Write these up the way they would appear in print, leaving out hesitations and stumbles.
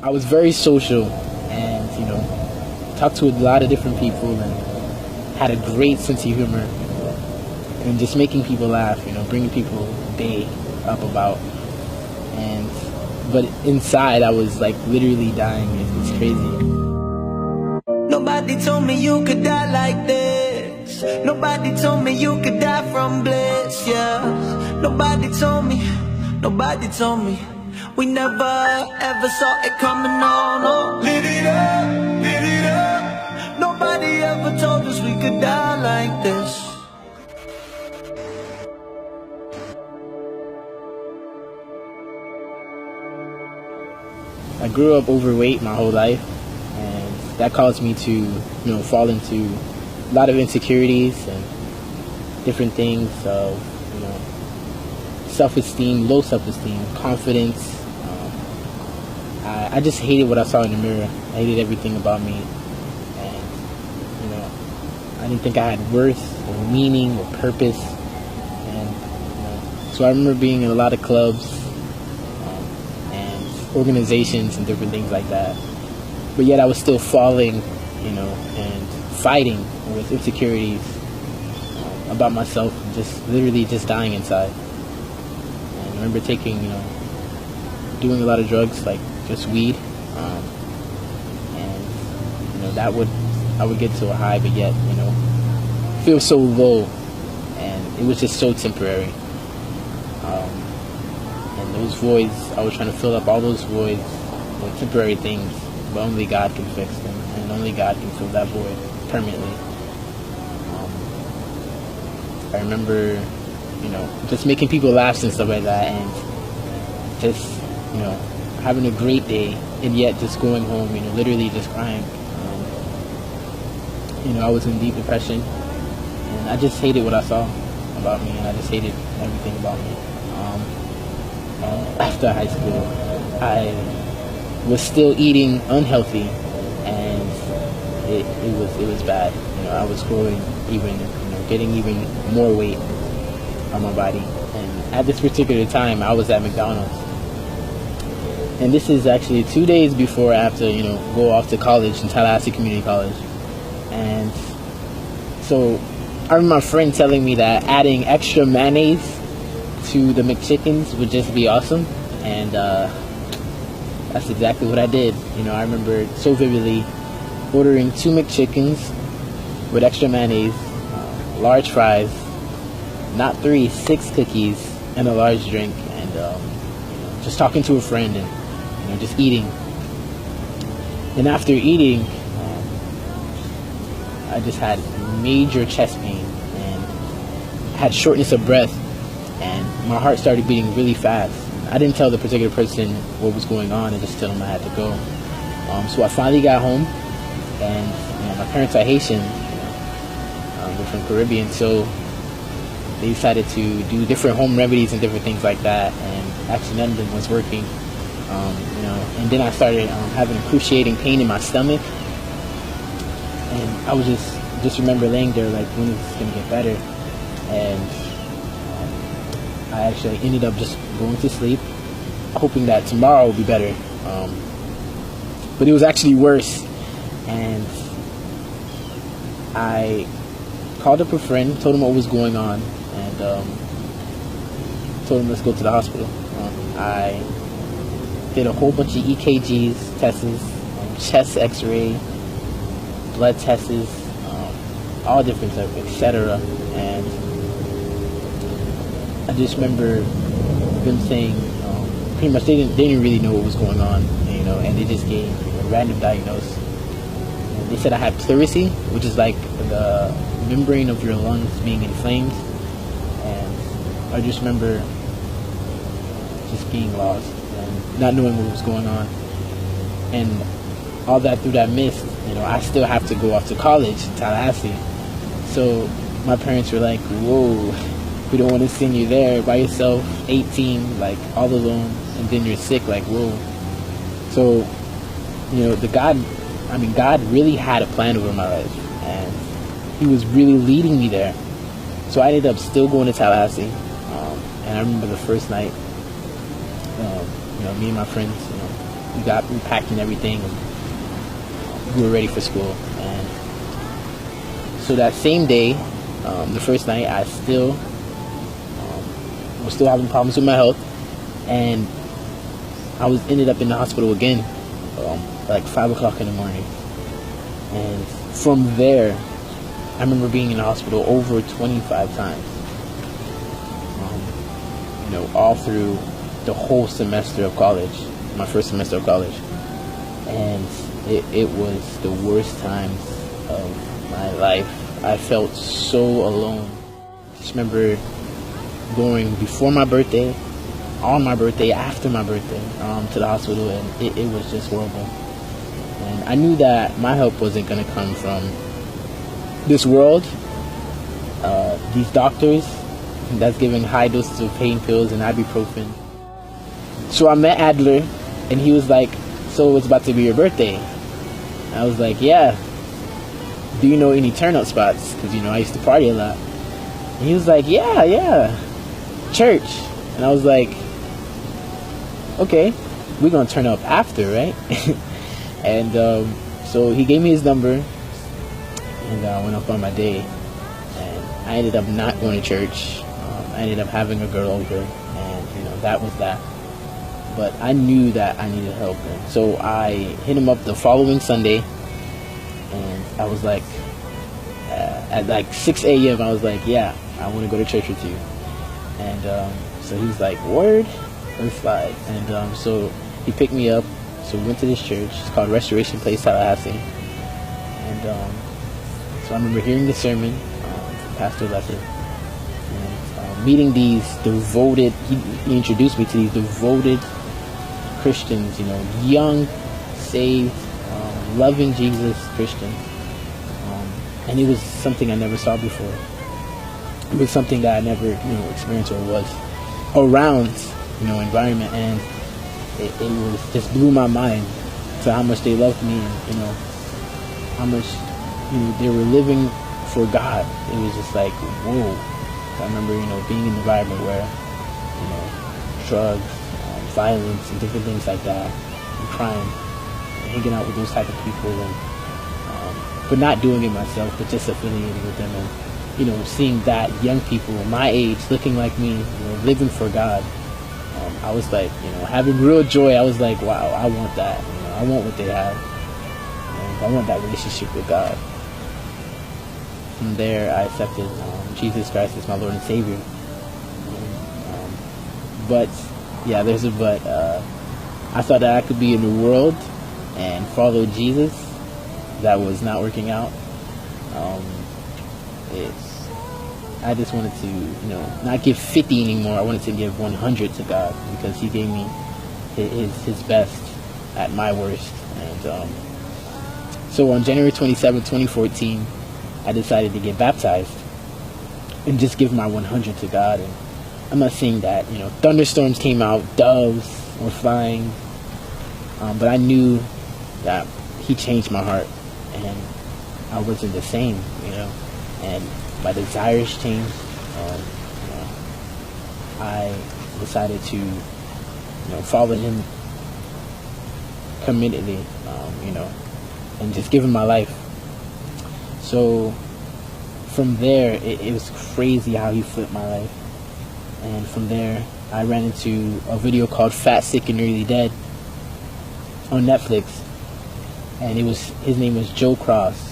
I was very social, and talked to a lot of different people, and had a great sense of humor, and just making people laugh. Bringing people day up about, and but inside I was like literally dying. It's crazy. Nobody told me you could die like this. Nobody told me you could die from bliss, yeah. Nobody told me, nobody told me. We never ever saw it coming on, no. Lit it up. Nobody ever told us we could die like this. I grew up overweight my whole life, and that caused me to, fall into a lot of insecurities and different things of, self-esteem, low self-esteem, confidence. I just hated what I saw in the mirror. I hated everything about me, and I didn't think I had worth or meaning or purpose, and so I remember being in a lot of clubs and organizations and different things like that. But yet I was still falling, and fighting with insecurities about myself, just literally just dying inside. And I remember doing a lot of drugs, like just weed, and I would get to a high, but yet feel so low, and it was just so temporary. And those voids, I was trying to fill up all those voids with temporary things, but only God can fix them, and only God can fill that void permanently. I remember, just making people laugh and stuff like that, and just, having a great day, and yet just going home, literally just crying. I was in deep depression, and I just hated what I saw about me, and I just hated everything about me. After high school, I was still eating unhealthy, and it was bad. I was growing even, getting even more weight on my body. And at this particular time, I was at McDonald's. And this is actually 2 days before I have to, go off to college in Tallahassee Community College. And so I remember my friend telling me that adding extra mayonnaise to the McChickens would just be awesome. And that's exactly what I did. I remember so vividly ordering 2 McChickens with extra mayonnaise, large fries, not 3, 6 cookies, and a large drink, and just talking to a friend and just eating. And after eating, I just had major chest pain and had shortness of breath, and my heart started beating really fast. I didn't tell the particular person what was going on. I just told them I had to go. So I finally got home, and my parents are Haitian. They're from Caribbean, so they decided to do different home remedies and different things like that, and actually none of them was working. And then I started having excruciating pain in my stomach, and I was just remember laying there like, when is this gonna get better? And I actually ended up just going to sleep, hoping that tomorrow would be better. But it was actually worse, and I called up a friend, told him what was going on, and told him let's go to the hospital. I did a whole bunch of EKGs, tests, chest X-ray, blood tests, all different types, etc. And I just remember them saying, pretty much they didn't really know what was going on, and they just gave a random diagnosis. And they said I had pleurisy, which is like the membrane of your lungs being inflamed, and I just remember just being lost and not knowing what was going on, and all that through that mist. I still have to go off to college in Tallahassee, so my parents were like, whoa, we don't want to send you there by yourself, 18, like all alone, and then you're sick, like whoa. So God really had a plan over my life, and he was really leading me there. So I ended up still going to Tallahassee, and I remember the first night, me and my friends, we packed and everything, and we were ready for school. And so that same day, the first night, I still was still having problems with my health, and I ended up in the hospital again, like 5 o'clock in the morning. And from there, I remember being in the hospital over 25 times. All through the whole semester of college, my first semester of college. And it was the worst times of my life. I felt so alone. I just remember going before my birthday, on my birthday, after my birthday, to the hospital, and it was just horrible. And I knew that my help wasn't going to come from this world, these doctors that's giving high doses of pain pills and ibuprofen. So I met Adler, and he was like, "So it's about to be your birthday." I was like, "Yeah. Do you know any turnout spots? Because I used to party a lot." And he was like, "Yeah, church." And I was like, "Okay, we're gonna turn up after, right?" And so he gave me his number, and I went up on my day, and I ended up not going to church. I ended up having a girl over, and that was that. But I knew that I needed help, and so I hit him up the following Sunday, and I was like, at like 6 a.m. I was like, "Yeah, I want to go to church with you." And so he was like, "Word, let's slide." And so he picked me up. So we went to this church. It's called Restoration Place, Tallahassee. And so I remember hearing the sermon from Pastor Leffert, and meeting these devoted. He introduced me to these devoted Christians, young, saved, loving Jesus Christians. And it was something I never saw before. It was something that I never, experienced or was around, environment, and it was just blew my mind to how much they loved me, and how much they were living for God. It was just like, whoa. I remember being in an environment where drugs, violence, and different things like that, and crime, and hanging out with those type of people, and but not doing it myself, but just affiliating with them, and seeing that young people my age looking like me, living for God. I was like, having real joy. I was like, wow, I want that. I want what they have. And I want that relationship with God. From there, I accepted Jesus Christ as my Lord and Savior. But, yeah, there's a but. I thought that I could be in the world and follow Jesus. That was not working out. I just wanted to, not give 50 anymore. I wanted to give 100 to God, because He gave me His best at my worst. And so on January 27, 2014, I decided to get baptized and just give my 100 to God. And I'm not saying that, thunderstorms came out, doves were flying, but I knew that He changed my heart, and I wasn't the same, and my desires changed. I decided to, follow Him committedly, and just give Him my life. So from there, it was crazy how He flipped my life. And from there, I ran into a video called Fat, Sick, and Nearly Dead on Netflix, and his name was Joe Cross.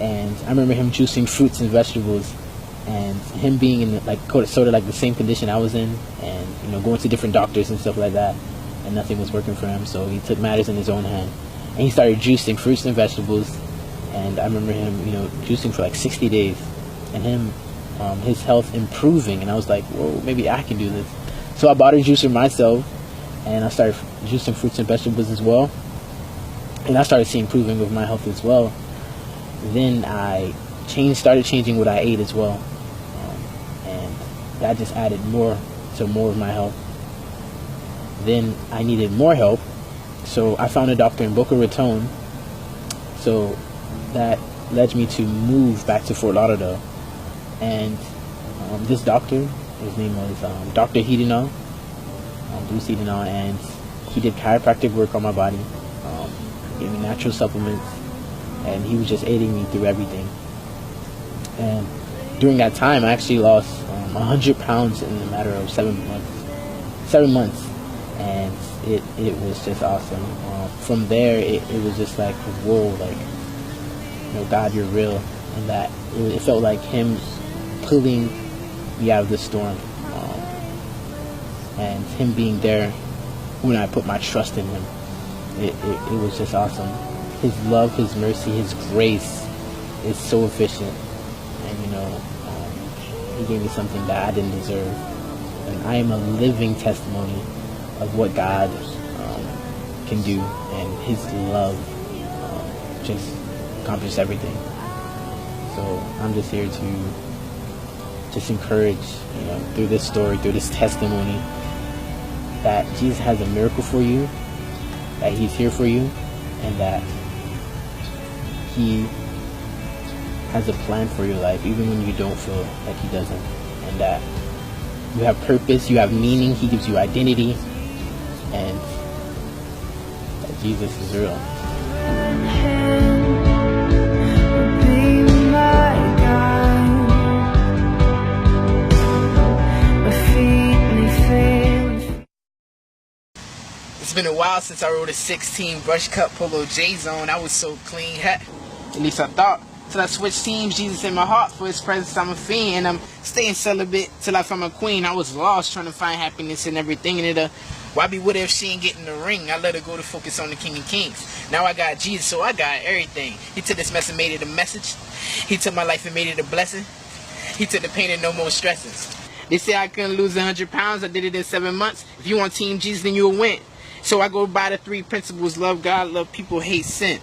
And I remember him juicing fruits and vegetables, and him being in sort of like the same condition I was in, and going to different doctors and stuff like that, and nothing was working for him. So he took matters in his own hand, and he started juicing fruits and vegetables. And I remember him, juicing for like 60 days, and his health improving. And I was like, whoa, maybe I can do this. So I bought a juicer myself, and I started juicing fruits and vegetables as well, and I started seeing improving with my health as well. Then I started changing what I ate as well, and that just added more of my health. Then I needed more help, so I found a doctor in Boca Raton. So that led me to move back to Fort Lauderdale, and this doctor, his name was Dr. Hedinal, Bruce Hedinal, and he did chiropractic work on my body, gave me natural supplements, and he was just aiding me through everything. And during that time, I actually lost 100 pounds in a matter of 7 months, and it was just awesome. From there, it was just like, whoa, like, God, you're real, and that it felt like him pulling me out of the storm, and him being there when I put my trust in him. It was just awesome. His love, his mercy, his grace is so efficient, and he gave me something that I didn't deserve, and I am a living testimony of what God can do, and his love just accomplishes everything. So I'm just here to just encourage, through this story, through this testimony, that Jesus has a miracle for you, that he's here for you, and that he has a plan for your life, even when you don't feel like he doesn't, and that you have purpose, you have meaning, he gives you identity, and that Jesus is real. It's been a while since I rode a 16 brush cut Polo J Zone. I was so clean, at least I thought. Till I switched teams, Jesus in my heart, for his presence I'm a fiend, and I'm staying celibate till I found my queen. I was lost trying to find happiness in everything, and why be with her if she ain't getting the ring? I let her go to focus on the King of Kings. Now I got Jesus, so I got everything. He took this mess and made it a message. He took my life and made it a blessing. He took the pain and no more stresses. They say I couldn't lose 100 pounds. I did it in 7 months. If you want Team Jesus, then you'll win. So I go by the 3 principles: love God, love people, hate sin.